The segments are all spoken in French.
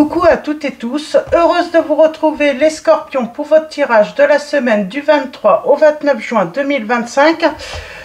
Coucou à toutes et tous, heureuse de vous retrouver les scorpions pour votre tirage de la semaine du 23 au 29 juin 2025.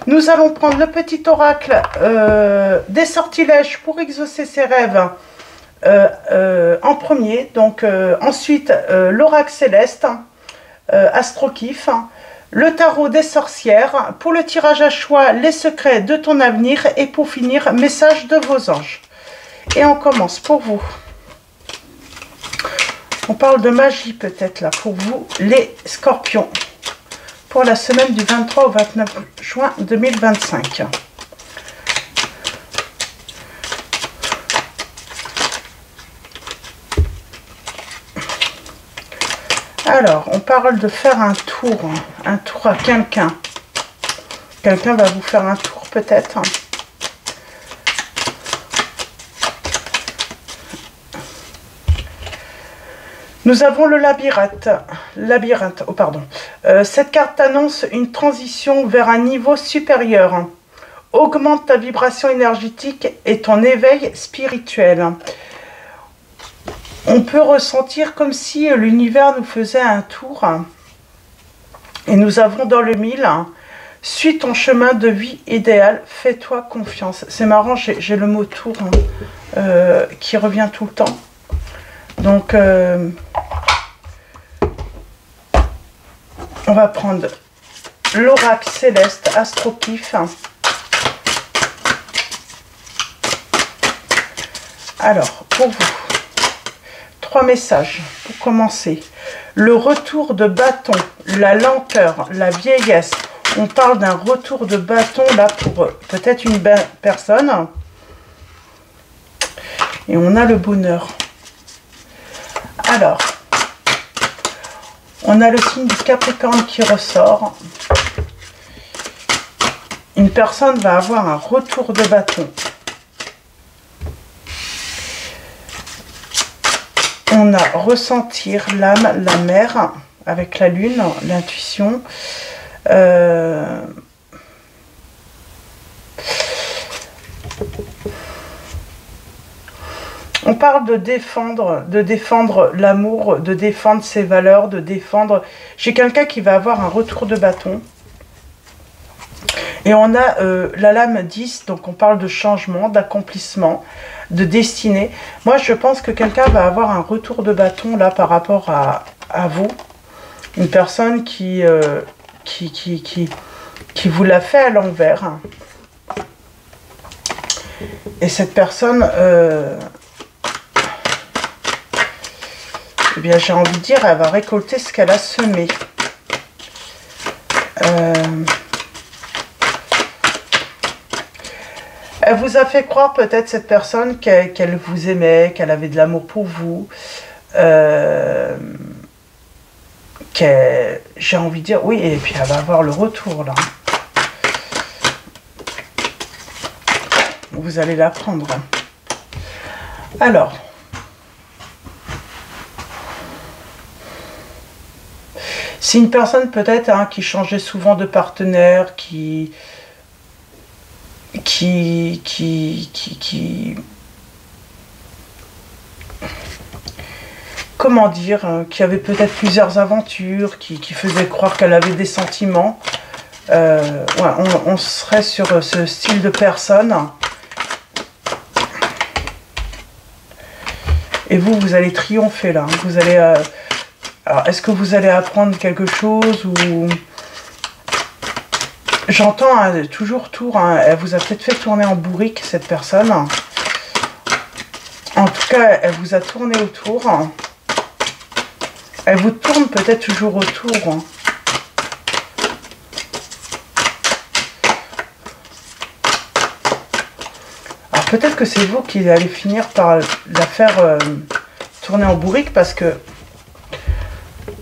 Nous allons prendre le petit oracle des sortilèges pour exaucer ses rêves en premier. Donc ensuite l'oracle céleste, Astrokif, le tarot des sorcières, pour le tirage à choix, les secrets de ton avenir, et pour finir, message de vos anges. Et on commence pour vous. On parle de magie peut-être là pour vous les scorpions pour la semaine du 23 au 29 juin 2025. Alors, on parle de faire un tour à quelqu'un. Quelqu'un va vous faire un tour peut-être. Nous avons le labyrinthe, oh pardon. Cette carte annonce une transition vers un niveau supérieur. Augmente ta vibration énergétique et ton éveil spirituel. On peut ressentir comme si l'univers nous faisait un tour. Et nous avons dans le mille, suis ton chemin de vie idéal, fais-toi confiance. C'est marrant, j'ai le mot tour qui revient tout le temps. Donc, on va prendre l'oracle céleste Astrokif. Alors, pour vous, 3 messages pour commencer. Le retour de bâton, la lenteur, la vieillesse. On parle d'un retour de bâton là pour peut-être une personne. Et on a le bonheur. Alors, on a le signe du Capricorne qui ressort. Une personne va avoir un retour de bâton. On a ressentir l'âme, la mer, avec la lune, l'intuition. On parle de défendre l'amour, de défendre ses valeurs, de défendre... J'ai quelqu'un qui va avoir un retour de bâton. Et on a la lame 10, donc on parle de changement, d'accomplissement, de destinée. Moi, je pense que quelqu'un va avoir un retour de bâton là par rapport à vous. Une personne qui vous l'a fait à l'envers. Et cette personne... eh bien, j'ai envie de dire, elle va récolter ce qu'elle a semé. Elle vous a fait croire peut-être, cette personne, qu'elle vous aimait, qu'elle avait de l'amour pour vous. J'ai envie de dire, oui, et puis elle va avoir le retour, là. Vous allez l'apprendre. Alors... c'est une personne peut-être qui changeait souvent de partenaire, comment dire, qui avait peut-être plusieurs aventures, qui faisait croire qu'elle avait des sentiments. Ouais, on serait sur ce style de personne. Et vous allez triompher là. Vous allez... alors, est-ce que vous allez apprendre quelque chose ou... J'entends toujours tour, elle vous a peut-être fait tourner en bourrique, cette personne. En tout cas, elle vous a tourné autour. Elle vous tourne peut-être toujours autour. Alors, peut-être que c'est vous qui allez finir par la faire tourner en bourrique, parce que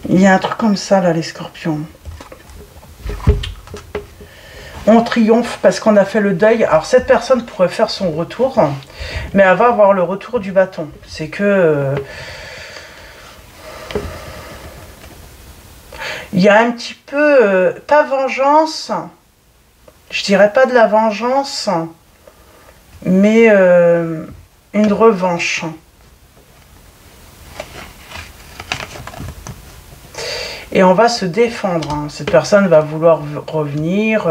il y a un truc comme ça, là, les scorpions. On triomphe parce qu'on a fait le deuil. Alors, cette personne pourrait faire son retour, mais elle va avoir le retour du bâton. C'est que... il y a un petit peu... pas vengeance. Je dirais pas de la vengeance, mais une revanche. Et on va se défendre. Hein. Cette personne va vouloir revenir.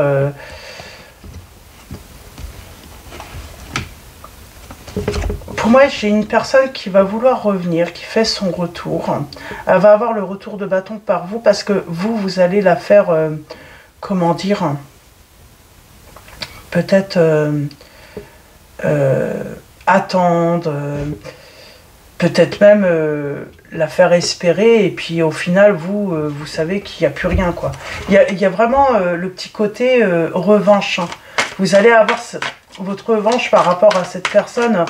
Pour moi, j'ai une personne qui va vouloir revenir, qui fait son retour. Elle va avoir le retour de bâton par vous parce que vous allez la faire, comment dire, peut-être attendre, peut-être même la faire espérer, et puis au final, vous savez qu'il n'y a plus rien, quoi. Il y a vraiment le petit côté revanche. Hein. Vous allez avoir votre revanche par rapport à cette personne,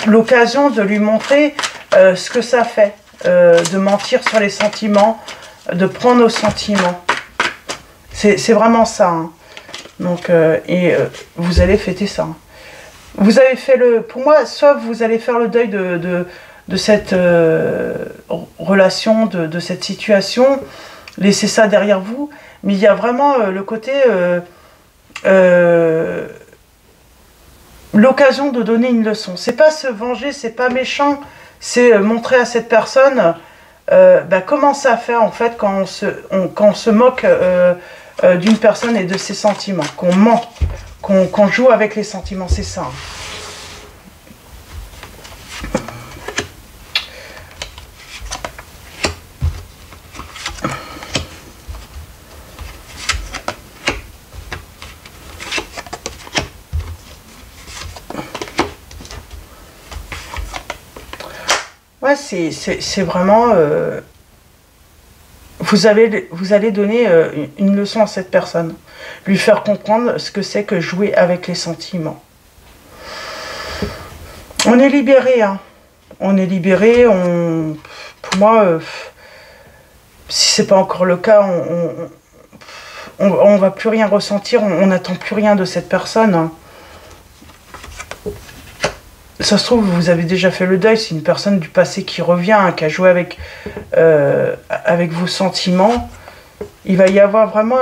l'occasion de lui montrer ce que ça fait, de mentir sur les sentiments, de prendre aux sentiments. C'est vraiment ça. Hein. Donc, vous allez fêter ça. Hein. Vous avez fait pour moi, soit vous allez faire le deuil de cette relation, de cette situation, laisser ça derrière vous, mais il y a vraiment le côté l'occasion de donner une leçon. C'est pas se venger, c'est pas méchant, c'est montrer à cette personne comment ça fait en fait quand on se moque d'une personne et de ses sentiments, qu'on ment, qu'on joue avec les sentiments, c'est ça. Ouais, c'est vraiment... vous allez donner une leçon à cette personne. Lui faire comprendre ce que c'est que jouer avec les sentiments. On est libéré, hein. On est libéré, pour moi, si c'est pas encore le cas, on va plus rien ressentir, on n'attend plus rien de cette personne. Hein. Ça se trouve, vous avez déjà fait le deuil, c'est une personne du passé qui revient, hein, qui a joué avec vos sentiments. Il va y avoir vraiment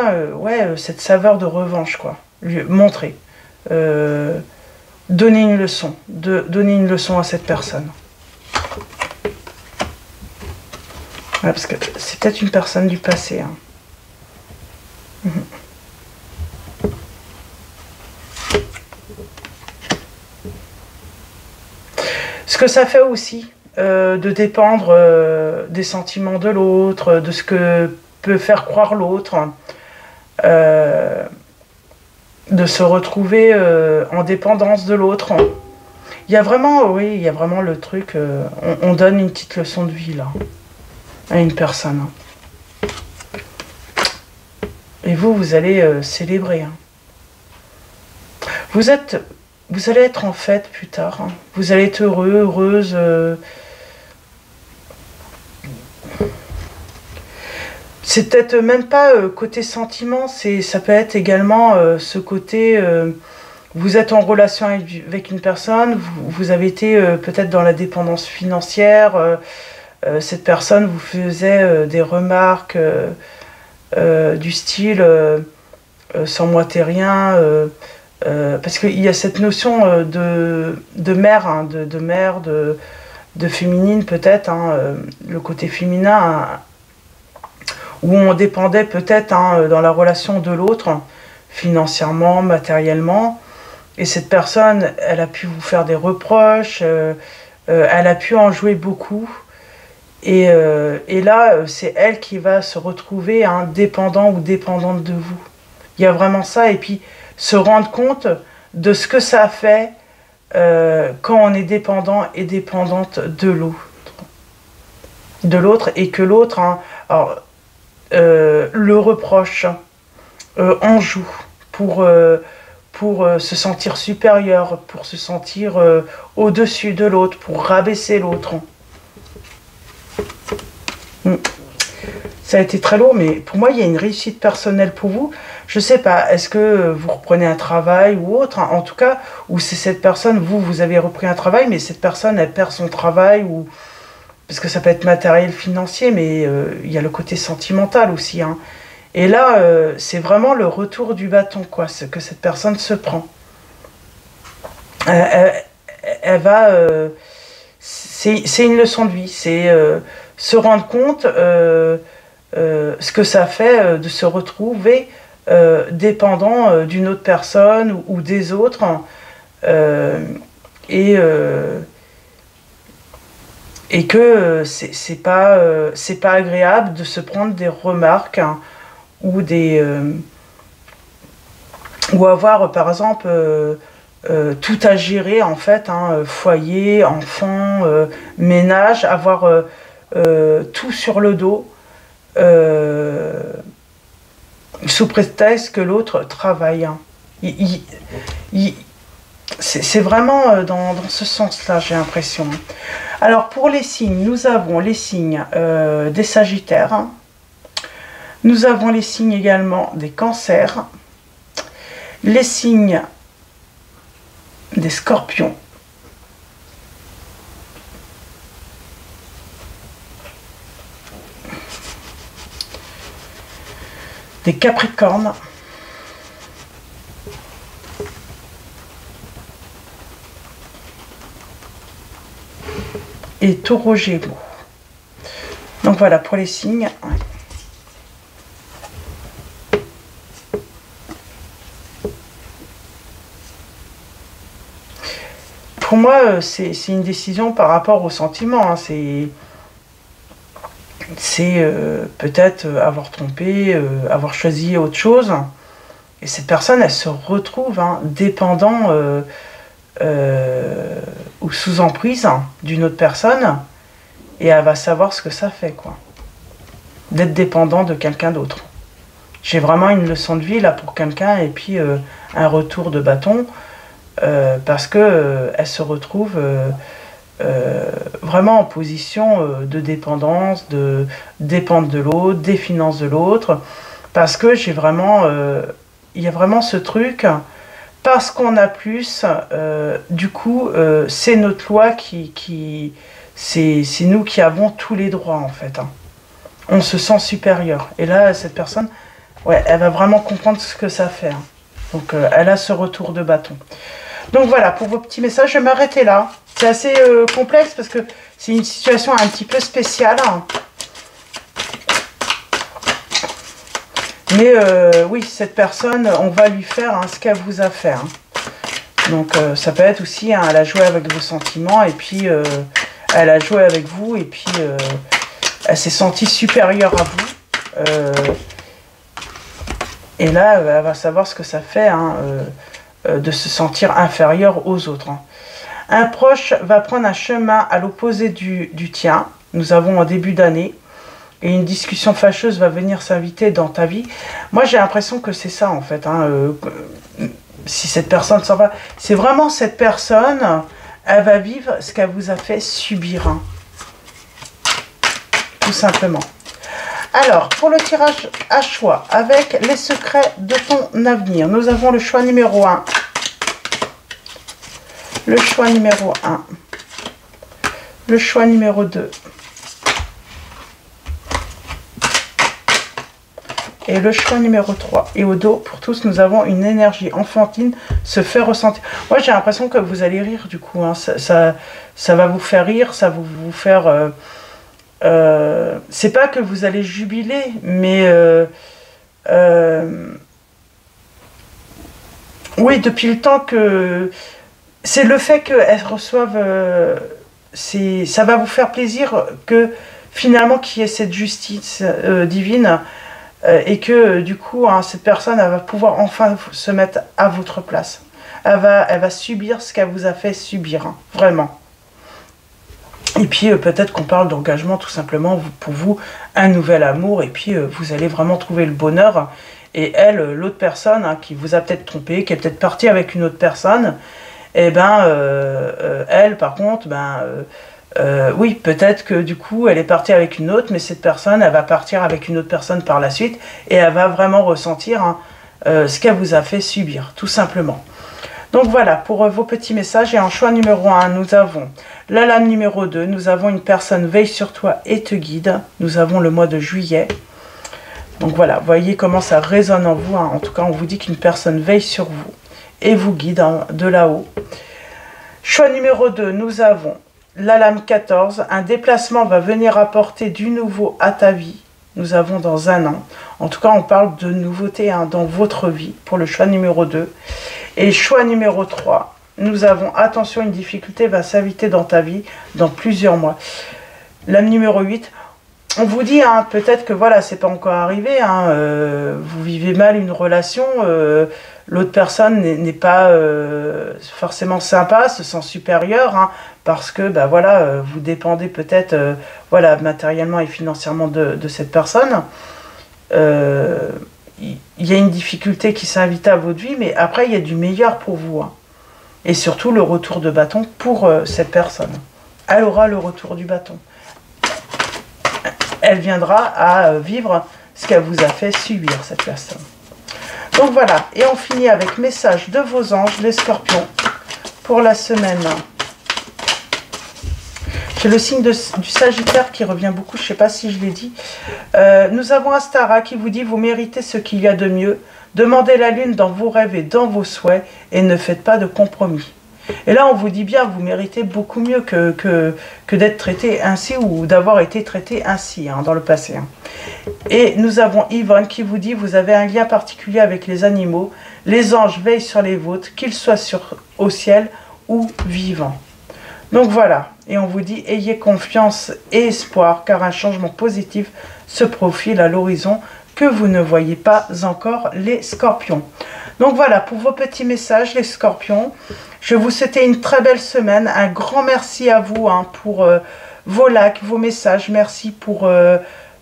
cette saveur de revanche, quoi. Lui montrer. Donner une leçon. Donner une leçon à cette personne. Ouais, parce que c'est peut-être une personne du passé. Hein. Ce que ça fait aussi, de dépendre des sentiments de l'autre, de ce que peut faire croire l'autre, de se retrouver en dépendance de l'autre. Il y a vraiment, oui, il y a vraiment le truc, on donne une petite leçon de vie, là, à une personne. Et vous allez célébrer. Hein. Vous allez être en fête plus tard. Hein. Vous allez être heureux, heureuse. C'est peut-être même pas côté sentiment, ça peut être également ce côté... vous êtes en relation avec une personne, vous avez été peut-être dans la dépendance financière, cette personne vous faisait des remarques du style sans moi t'es rien... parce qu'il y a cette notion de mère, hein, de mère, de féminine peut-être, hein, le côté féminin, hein, où on dépendait peut-être hein, dans la relation de l'autre, financièrement, matériellement, et cette personne, elle a pu vous faire des reproches, elle a pu en jouer beaucoup, et là, c'est elle qui va se retrouver hein, dépendant ou dépendante de vous. Il y a vraiment ça, et puis se rendre compte de ce que ça fait quand on est dépendant et dépendante de l'autre, et que l'autre hein, le reproche, en joue pour se sentir supérieur, pour se sentir au-dessus de l'autre, pour rabaisser l'autre. Ça a été très lourd, mais pour moi, il y a une réussite personnelle pour vous. Je ne sais pas, est-ce que vous reprenez un travail ou autre, hein, en tout cas, ou c'est cette personne, vous avez repris un travail, mais cette personne, elle perd son travail, ou parce que ça peut être matériel, financier, mais il y a le côté sentimental aussi. Hein. Et là, c'est vraiment le retour du bâton, quoi, ce que cette personne se prend. Elle va... c'est une leçon de vie, c'est se rendre compte ce que ça fait de se retrouver dépendant d'une autre personne ou des autres. Et que c'est pas agréable de se prendre des remarques, hein, ou ou avoir par exemple tout à gérer en fait, hein, foyer, enfants, ménage, avoir tout sur le dos, sous prétexte que l'autre travaille, hein. C'est vraiment dans ce sens-là, j'ai l'impression. Alors pour les signes, nous avons les signes des Sagittaires, hein. Nous avons les signes également des Cancers, les signes des Scorpions, des Capricornes, et Taureau Gémeaux. Donc voilà pour les signes. Pour moi, c'est une décision par rapport aux sentiments, hein. C'est peut-être avoir trompé, avoir choisi autre chose. Et cette personne, elle se retrouve, hein, dépendant ou sous emprise, hein, d'une autre personne. Et elle va savoir ce que ça fait, quoi. D'être dépendant de quelqu'un d'autre. J'ai vraiment une leçon de vie là pour quelqu'un, et puis un retour de bâton. Parce que elle se retrouve vraiment en position de dépendance, de dépendre de l'autre, des finances de l'autre, parce que j'ai vraiment, il y a vraiment ce truc, parce qu'on a plus, du coup, c'est notre loi c'est nous qui avons tous les droits en fait, hein. On se sent supérieur. Et là, cette personne, ouais, elle va vraiment comprendre ce que ça fait, hein. Donc, elle a ce retour de bâton. Donc voilà, pour vos petits messages, je vais m'arrêter là. C'est assez complexe parce que c'est une situation un petit peu spéciale, hein. Mais oui, cette personne, on va lui faire, hein, ce qu'elle vous a fait, hein. Donc ça peut être aussi, hein, elle a joué avec vos sentiments, et puis elle a joué avec vous, et puis elle s'est sentie supérieure à vous. Et là, elle va savoir ce que ça fait, hein, de se sentir inférieur aux autres, hein. Un proche va prendre un chemin à l'opposé du tien. Nous avons en début d'année. Et une discussion fâcheuse va venir s'inviter dans ta vie. Moi, j'ai l'impression que c'est ça, en fait, hein, si cette personne s'en va. C'est vraiment cette personne, elle va vivre ce qu'elle vous a fait subir, hein. Tout simplement. Alors, pour le tirage à choix, avec les secrets de ton avenir, nous avons le choix numéro 1. Le choix numéro 1. Le choix numéro 2. Et le choix numéro 3. Et au dos, pour tous, nous avons une énergie enfantine se fait ressentir. Moi, j'ai l'impression que vous allez rire, du coup, hein. Ça va vous faire rire, ça va vous faire... c'est pas que vous allez jubiler, mais... oui, depuis le temps que... C'est le fait qu'elles reçoivent... ça va vous faire plaisir que, finalement, qu'il y ait cette justice divine... et que du coup, hein, cette personne, elle va pouvoir enfin se mettre à votre place. Elle va subir ce qu'elle vous a fait subir, hein, vraiment. Et puis peut-être qu'on parle d'engagement, tout simplement, pour vous, un nouvel amour, et puis vous allez vraiment trouver le bonheur. Et elle, l'autre personne, hein, qui vous a peut-être trompé, qui est peut-être partie avec une autre personne, et ben, elle, par contre, ben... oui, peut-être que du coup, elle est partie avec une autre, mais cette personne, elle va partir avec une autre personne par la suite, et elle va vraiment ressentir, hein, ce qu'elle vous a fait subir, tout simplement. Donc voilà, pour vos petits messages. Et en choix numéro 1, nous avons la lame numéro 2, nous avons une personne veille sur toi et te guide. Nous avons le mois de juillet. Donc voilà, voyez comment ça résonne en vous, hein. En tout cas, on vous dit qu'une personne veille sur vous et vous guide, hein, de là-haut. Choix numéro 2, nous avons la lame 14, un déplacement va venir apporter du nouveau à ta vie. Nous avons dans un an. En tout cas, on parle de nouveauté hein, dans votre vie pour le choix numéro 2. Et choix numéro 3, nous avons, attention, une difficulté va s'inviter dans ta vie dans plusieurs mois. Lame numéro 8, on vous dit, hein, peut-être que voilà, c'est pas encore arrivé, hein, vous vivez mal une relation, l'autre personne n'est pas forcément sympa, se sent supérieure, hein, parce que bah, voilà, vous dépendez peut-être voilà, matériellement et financièrement de cette personne. Il y a une difficulté qui s'invite à votre vie, mais après il y a du meilleur pour vous. Hein. Et surtout le retour de bâton pour cette personne. Elle aura le retour du bâton. Elle viendra à vivre ce qu'elle vous a fait subir, cette personne. Donc voilà, et on finit avec message de vos anges, les scorpions, pour la semaine. J'ai le signe du Sagittaire qui revient beaucoup, je ne sais pas si je l'ai dit. Nous avons Astara qui vous dit, vous méritez ce qu'il y a de mieux. Demandez la lune dans vos rêves et dans vos souhaits et ne faites pas de compromis. Et là, on vous dit bien, vous méritez beaucoup mieux que d'être traité ainsi ou d'avoir été traité ainsi hein, dans le passé. Hein. Et nous avons Yvonne qui vous dit, vous avez un lien particulier avec les animaux. Les anges veillent sur les vôtres, qu'ils soient au ciel ou vivants. Donc voilà, et on vous dit, ayez confiance et espoir, car un changement positif se profile à l'horizon que vous ne voyez pas encore, les scorpions. Donc voilà, pour vos petits messages, les scorpions, je vous souhaite une très belle semaine. Un grand merci à vous hein, pour vos likes, vos messages. Merci pour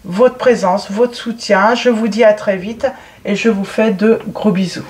votre présence, votre soutien. Je vous dis à très vite et je vous fais de gros bisous.